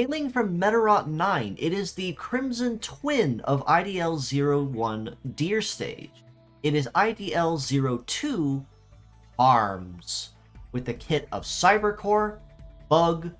Hailing from Meteorot 9, it is the Crimson Twin of IDL01 Deer Stage. It is IDL02 Parms, with the kit of Cybercore, Bug,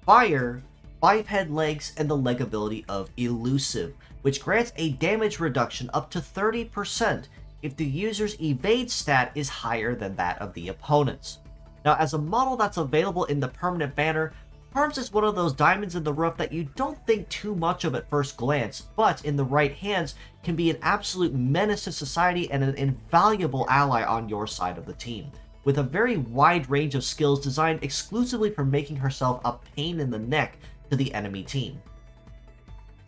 Fire, Biped Legs, and the leg ability of Elusive, which grants a damage reduction up to 30% if the user's evade stat is higher than that of the opponent's. Now, as a model that's available in the permanent banner, Parms is one of those diamonds in the rough that you don't think too much of at first glance, but in the right hands can be an absolute menace to society and an invaluable ally on your side of the team, with a very wide range of skills designed exclusively for making herself a pain in the neck to the enemy team.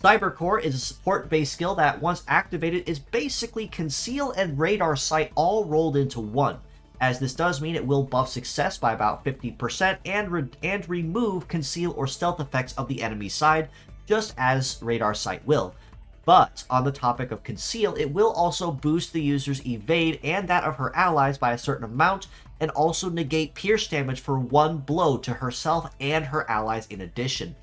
Cybercore is a support-based skill that, once activated, is basically Conceal and Radar Sight all rolled into one, as this does mean it will buff success by about 50% and remove conceal or stealth effects of the enemy side, just as Radar Sight will. But on the topic of conceal, it will also boost the user's evade and that of her allies by a certain amount, and also negate pierce damage for one blow to herself and her allies in addition.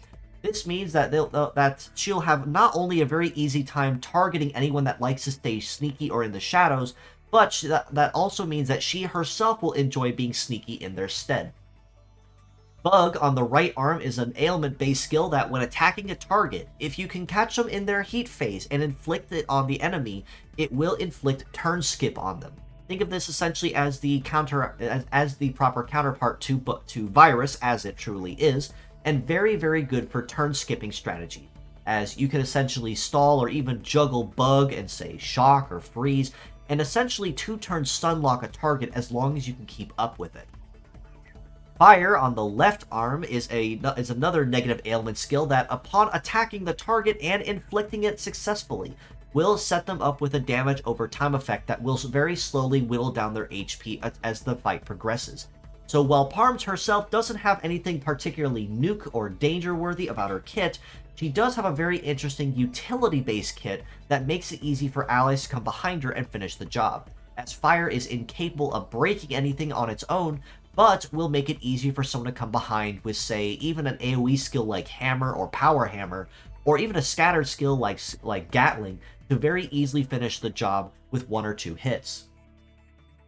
This means that she'll have not only a very easy time targeting anyone that likes to stay sneaky or in the shadows, but that also means that she herself will enjoy being sneaky in their stead. Bug on the right arm is an ailment-based skill that, when attacking a target, if you can catch them in their heat phase and inflict it on the enemy, it will inflict turn skip on them. Think of this essentially as the proper counterpart to Virus, as it truly is, and very, very good for turn skipping strategy, as you can essentially stall or even juggle Bug and, say, Shock or Freeze, and essentially 2-turn stun lock a target as long as you can keep up with it. Fire on the left arm is another negative ailment skill that, upon attacking the target and inflicting it successfully, will set them up with a damage over time effect that will very slowly whittle down their HP as the fight progresses. So while Parms herself doesn't have anything particularly nuke or danger worthy about her kit, she does have a very interesting utility-based kit that makes it easy for allies to come behind her and finish the job, as Fire is incapable of breaking anything on its own, but will make it easy for someone to come behind with, say, even an AoE skill like Hammer or Power Hammer, or even a scattered skill like Gatling, to very easily finish the job with 1 or 2 hits.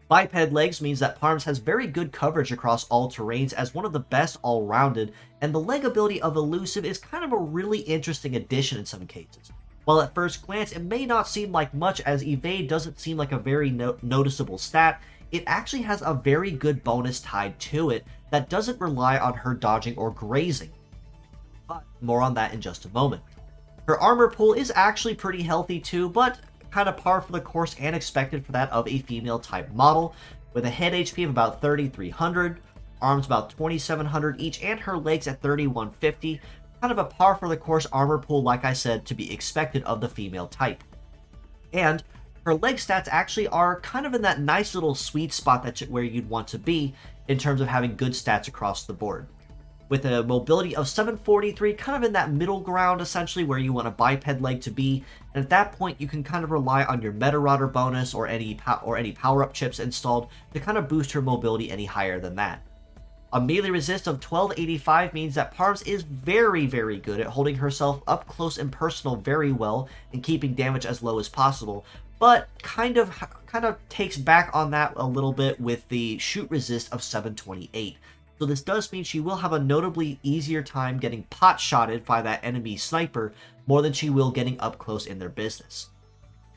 Biped Legs means that Parms has very good coverage across all terrains as one of the best all-rounded, and the leg ability of Elusive is kind of a really interesting addition in some cases. While at first glance it may not seem like much, as Evade doesn't seem like a very noticeable stat, it actually has a very good bonus tied to it that doesn't rely on her dodging or grazing. But more on that in just a moment. Her armor pool is actually pretty healthy too, but kind of par for the course and expected for that of a female type model, with a head HP of about 3,300, arms about 2,700 each, and her legs at 3,150. Kind of a par for the course armor pool, like I said, to be expected of the female type. And her leg stats actually are kind of in that nice little sweet spot where you'd want to be in terms of having good stats across the board. With a mobility of 743, kind of in that middle ground essentially where you want a biped leg to be, and at that point you can kind of rely on your Meteorot bonus or any power-up chips installed to kind of boost her mobility any higher than that. A melee resist of 1285 means that Parms is very, very good at holding herself up close and personal very well and keeping damage as low as possible, but kind of takes back on that a little bit with the shoot resist of 728. So this does mean she will have a notably easier time getting pot-shotted by that enemy sniper more than she will getting up close in their business.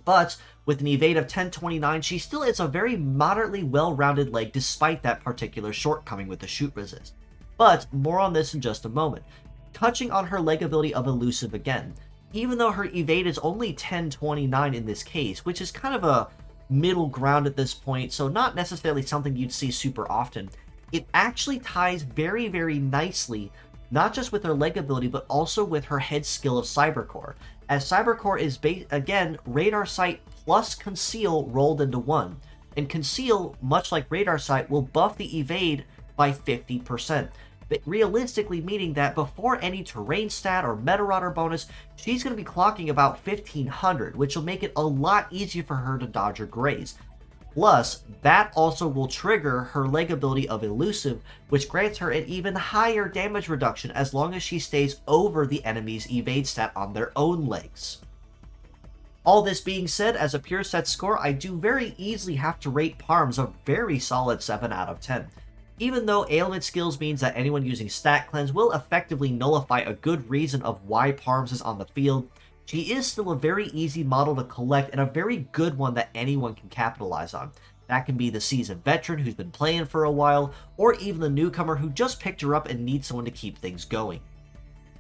But with an evade of 1029, she still is a very moderately well-rounded leg despite that particular shortcoming with the shoot resist. But more on this in just a moment. Touching on her leg ability of Elusive again, even though her evade is only 1029 in this case, which is kind of a middle ground at this point, so not necessarily something you'd see super often, it actually ties very, very nicely, not just with her leg ability, but also with her head skill of Cybercore, as Cybercore is, again, Radar Sight plus Conceal rolled into one, and Conceal, much like Radar Sight, will buff the evade by 50%, but realistically meaning that before any terrain stat or Meteorot bonus, she's going to be clocking about 1500, which will make it a lot easier for her to dodge or graze. Plus, that also will trigger her leg ability of Elusive, which grants her an even higher damage reduction as long as she stays over the enemy's evade stat on their own legs. All this being said, as a pure set score, I do very easily have to rate Parms a very solid 7 out of 10. Even though ailment skills means that anyone using stat cleanse will effectively nullify a good reason of why Parms is on the field, she is still a very easy model to collect and a very good one that anyone can capitalize on. That can be the seasoned veteran who's been playing for a while, or even the newcomer who just picked her up and needs someone to keep things going.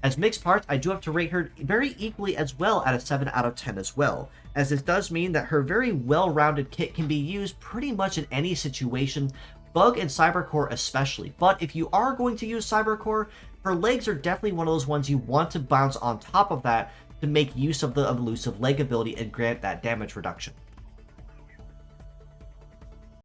As mixed parts, I do have to rate her very equally as well at a 7 out of 10 as well, as this does mean that her very well-rounded kit can be used pretty much in any situation, Bug and Cybercore especially. But if you are going to use Cybercore, her legs are definitely one of those ones you want to bounce on top of that to make use of the Elusive leg ability and grant that damage reduction.